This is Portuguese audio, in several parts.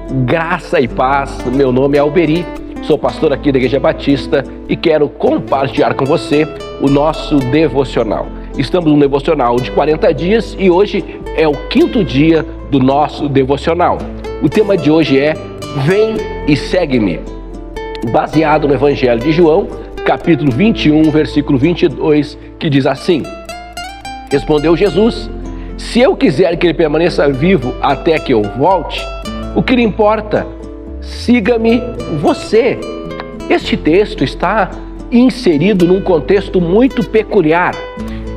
Graça e paz, meu nome é Alberi, sou pastor aqui da Igreja Batista e quero compartilhar com você o nosso devocional. Estamos no devocional de 40 dias e hoje é o 5º dia do nosso devocional. O tema de hoje é Vem e Segue-me, baseado no Evangelho de João, capítulo 21, versículo 22, que diz assim: Respondeu Jesus: Se eu quiser que ele permaneça vivo até que eu volte, o que lhe importa? Siga-me você. Este texto está inserido num contexto muito peculiar.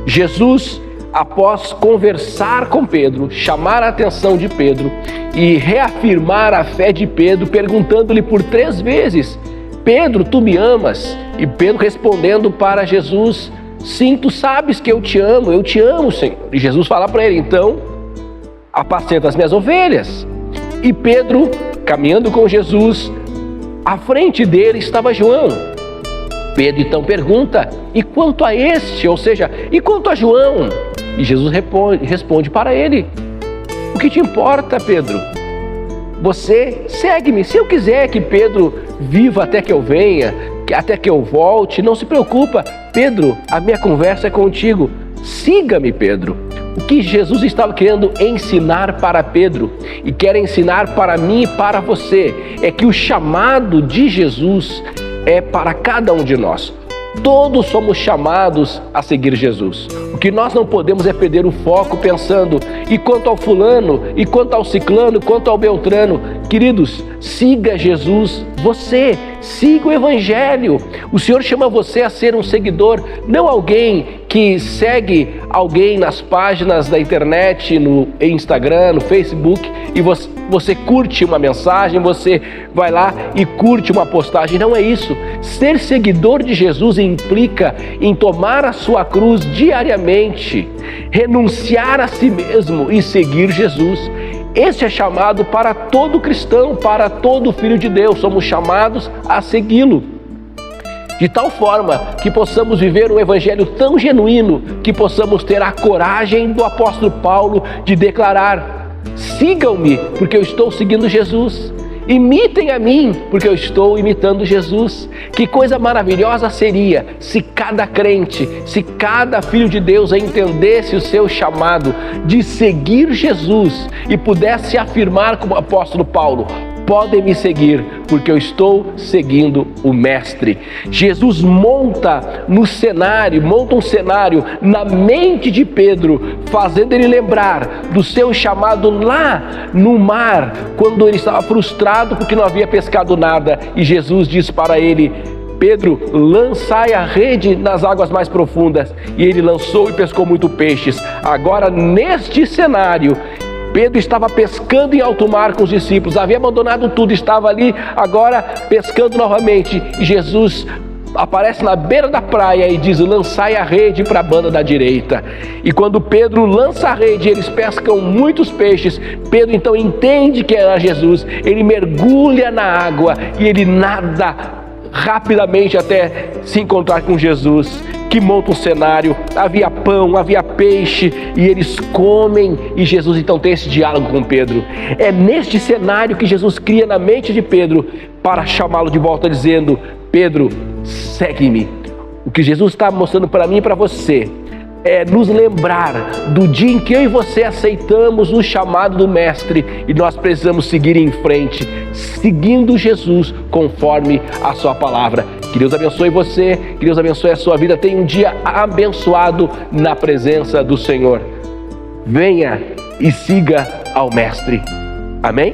Jesus, após conversar com Pedro, chamar a atenção de Pedro e reafirmar a fé de Pedro, perguntando-lhe por 3 vezes: Pedro, tu me amas? E Pedro respondendo para Jesus: Sim, tu sabes que eu te amo, Senhor. E Jesus fala para ele: Então, apacenta as minhas ovelhas. E Pedro, caminhando com Jesus, à frente dele estava João. Pedro então pergunta: E quanto a este? Ou seja, e quanto a João? E Jesus responde para ele: O que te importa, Pedro? Você segue-me. Se eu quiser que Pedro viva até que eu venha, até que eu volte, não se preocupa, Pedro, a minha conversa é contigo. Siga-me, Pedro. O que Jesus estava querendo ensinar para Pedro e quer ensinar para mim e para você é que o chamado de Jesus é para cada um de nós. Todos somos chamados a seguir Jesus. O que nós não podemos é perder o foco pensando: e quanto ao fulano, e quanto ao ciclano, quanto ao beltrano? Queridos, siga Jesus, você, siga o Evangelho. O Senhor chama você a ser um seguidor, não alguém que segue alguém nas páginas da internet, no Instagram, no Facebook, e você curte uma mensagem, você vai lá e curte uma postagem. Não é isso. Ser seguidor de Jesus implica em tomar a sua cruz diariamente, renunciar a si mesmo e seguir Jesus. Esse é chamado para todo cristão, para todo filho de Deus. Somos chamados a segui-lo, de tal forma que possamos viver um evangelho tão genuíno que possamos ter a coragem do apóstolo Paulo de declarar: sigam-me, porque eu estou seguindo Jesus. Imitem a mim, porque eu estou imitando Jesus. Que coisa maravilhosa seria se cada crente, se cada filho de Deus entendesse o seu chamado de seguir Jesus e pudesse afirmar como o apóstolo Paulo: podem me seguir, porque eu estou seguindo o Mestre. Jesus monta um cenário na mente de Pedro, fazendo ele lembrar do seu chamado lá no mar, quando ele estava frustrado porque não havia pescado nada. E Jesus diz para ele: Pedro, lançai a rede nas águas mais profundas. E ele lançou e pescou muito peixes. Agora, neste cenário, Pedro estava pescando em alto mar com os discípulos, havia abandonado tudo, estava ali agora pescando novamente. E Jesus aparece na beira da praia e diz: lançai a rede para a banda da direita. E quando Pedro lança a rede, eles pescam muitos peixes. Pedro então entende que era Jesus, ele mergulha na água e ele nada rapidamente até se encontrar com Jesus, que monta um cenário. Havia pão, havia peixe e eles comem, e Jesus então tem esse diálogo com Pedro. É neste cenário que Jesus cria na mente de Pedro para chamá-lo de volta, dizendo: Pedro, segue-me. O que Jesus está mostrando para mim e para você é nos lembrar do dia em que eu e você aceitamos o chamado do Mestre e nós precisamos seguir em frente, seguindo Jesus conforme a sua palavra. Que Deus abençoe você, que Deus abençoe a sua vida. Tenha um dia abençoado na presença do Senhor. Venha e siga ao Mestre. Amém?